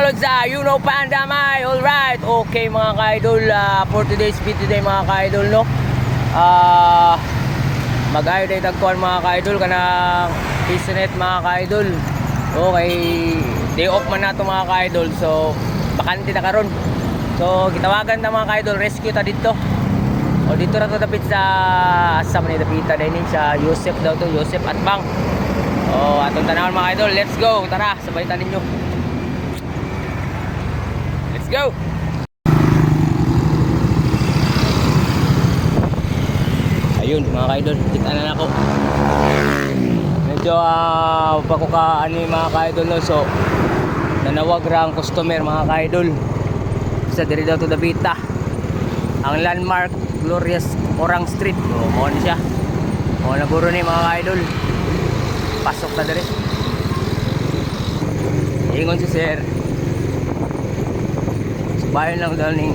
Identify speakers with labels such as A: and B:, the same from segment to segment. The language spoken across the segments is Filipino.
A: sulod sa You Know Pandamay. Alright, okay mga ka-idol, for today's video today mga ka-idol, no? Mag-ayo tayo tagkuhan mga ka-idol kanang Pisnet mga ka-idol. Okay, day off man nato mga ka-idol, so bakante na karon. So gitawagan ta mga ka-idol, rescue ta dito. O dito na to dapit sa Manila Pita din sa Joseph daw to, Joseph at Bang. O atong tanawon mga idol, let's go. Tara, sabay ta ninyo. Let's go. Ayun mga idol, kita na ako. Medyo pa ko ka ani mga ka-idol, no? So nanawag ra ang customer mga ka-idol. Sa diri daw to Dapita. Ang landmark Glorious Orang Street. O, mo ni siya. O, naguro ni mga ka-idol. Pasok na dali. Ingon si sir. Subayon lang daw ning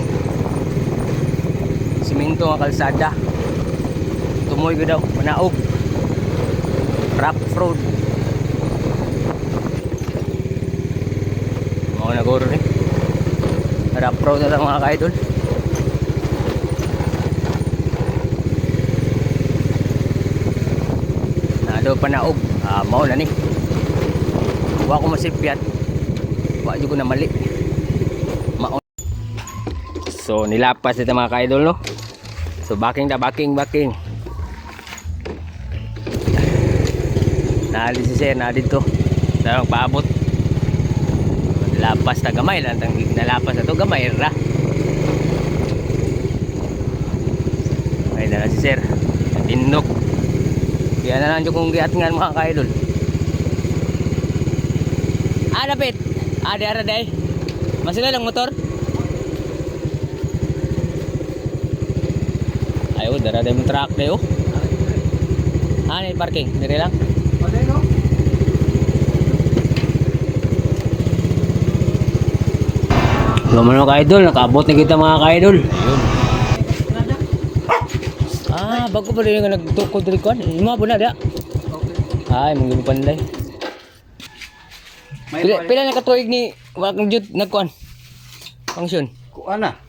A: simento nga kalsada. Tumoy ko daw. Manaog. Rough road. O, naguro ni. Rough road na lang mga ka-idol. Daw panaog, mao na ni. Wa ko masipyat. Wa jud ko na mali. Mao. So nilapas ito mga ka-idol, no. So backing. Naali si sir na dito. Darang paabot. Nilapas ta gamay lang tang nalapas ato gamay ra. Ay na si sir. Tinok. Kaya na lang kung giat nga mga ka-idol. Dapit. Di ara day. Masila lang motor. Ayo, dara day mo truck day oh. Ni parking, dire lang. Okay no. Gumano ka-idol, nakaabot na kita mga ka-idol. Ayun. Bago pa rin nga nagtukod rin ko. Ima po na dia. Ay, mong panday. Pila na katuig ni wakang jud nagkuan. Function.
B: Kuan na.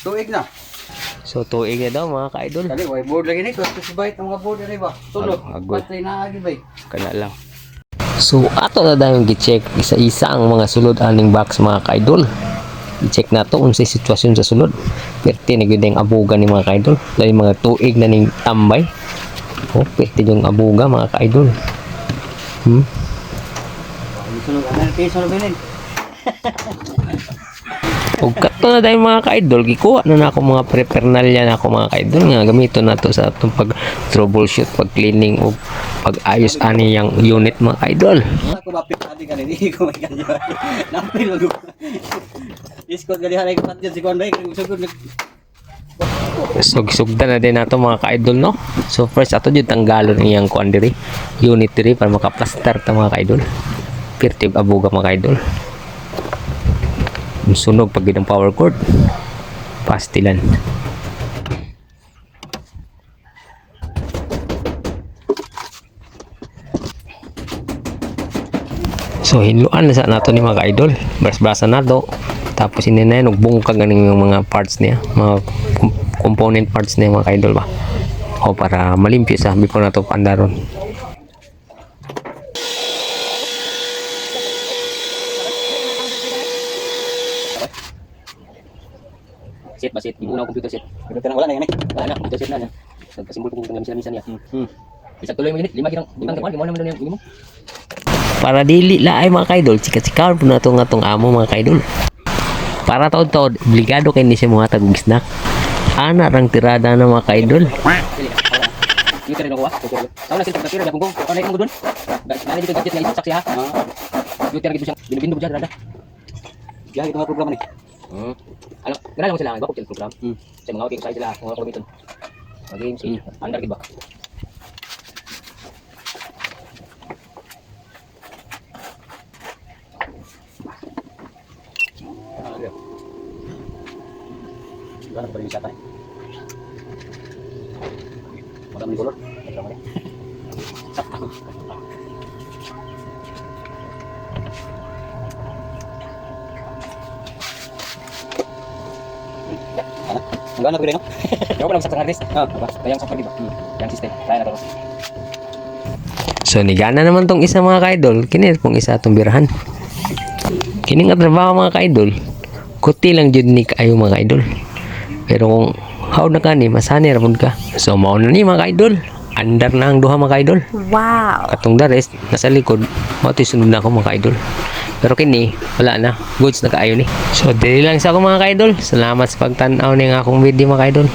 B: Tuig na.
A: So tuig na daw mga ka-idol.
B: Kali way board lagi ni, kasi bite ang mga board rin ba. Tulog. Patay na agi bay.
A: Kana lang. So ato na dayon gi-check isa-isa ang mga sulod aning box mga ka-idol. I-check na to kung sa sitwasyon sa sunod. Pwerte na yung abuga ni mga ka-idol. Dahil mga tuig na ning tambay. O, pwerte yung abuga mga ka-idol. O kato na dahil mga ka-idol, gikuha na ako mga prepernalya na ako mga ka-idol nga gamito na to sa itong pag troubleshoot, pag cleaning o pag ayos ani yung unit mga ka-idol.
B: Ako mapit adi ka ni ko may kanyo. Napil mo. Iskot gali halay ko patyan si Kuan bay sugod nag
A: sugda na din nato mga ka-idol, no. So first ato jud tanggalon iyang kuan diri unit diri para makaplaster ta mga ka-idol. Pirtib abuga mga ka-idol. Sunog pag gidang power cord pastilan. So hinluan na sa nato ni mga ka-idol, bras-brasa na to. Tapos hindi na yun, nagbungkag ng mga parts niya, mga component parts niya mga ka-idol ba. O para malimpyo sa before na to pandaron. Set ba set? Ibunaw computer set.
B: Pero wala na yan eh.
A: Wala na, computer set na. Nagkasimbol po kung misa-misa niya. Bisa tuloy mo yun, 5 kirang, ibang kawan, mo naman yung mo. Para dili laay mga ka-idol, sikat-sikat po na itong amo mga ka-idol. Para taod-taod, obligado kayo ni siya mga tag-snack. Ana rang tirada na mga ka-idol. Yung tira ko tahu na sila tira pungkong. Ano yung doon? Dali dito gadget nga saksi ha. Yung tira gitu siya, binubindog siya rada.
B: Ya itu program ni.
A: Ano, ganun lang sila, bakit yung program? Sa mga okay sila, mga kamiton. Mag-game si under diba?
B: Wala pa rin siya tayo. Magandang color. Sakto. Ang gana ko rin, no?
A: Kaya ko lang sa artist.
B: Ah.
A: Diba? Kaya sa di ba? Yang system. Kaya na to. So nigana naman tong isa mga ka-idol. Kini pong isa atong birahan. Kini nga trabaho mga ka-idol. Kuti lang jud ni kayo mga ka-idol. Pero kung how na kani masani ra pud ka. So mao na ni mga ka-idol. Andar na ang duha mga ka-idol.
C: Wow.
A: Katong the rest nasa likod. Mao to'y sunod na ako mga ka-idol. Pero kini wala na. Goods na kaayo ni. So dili lang sa ako mga ka-idol. Salamat sa pagtan-aw ning akong video mga ka-idol.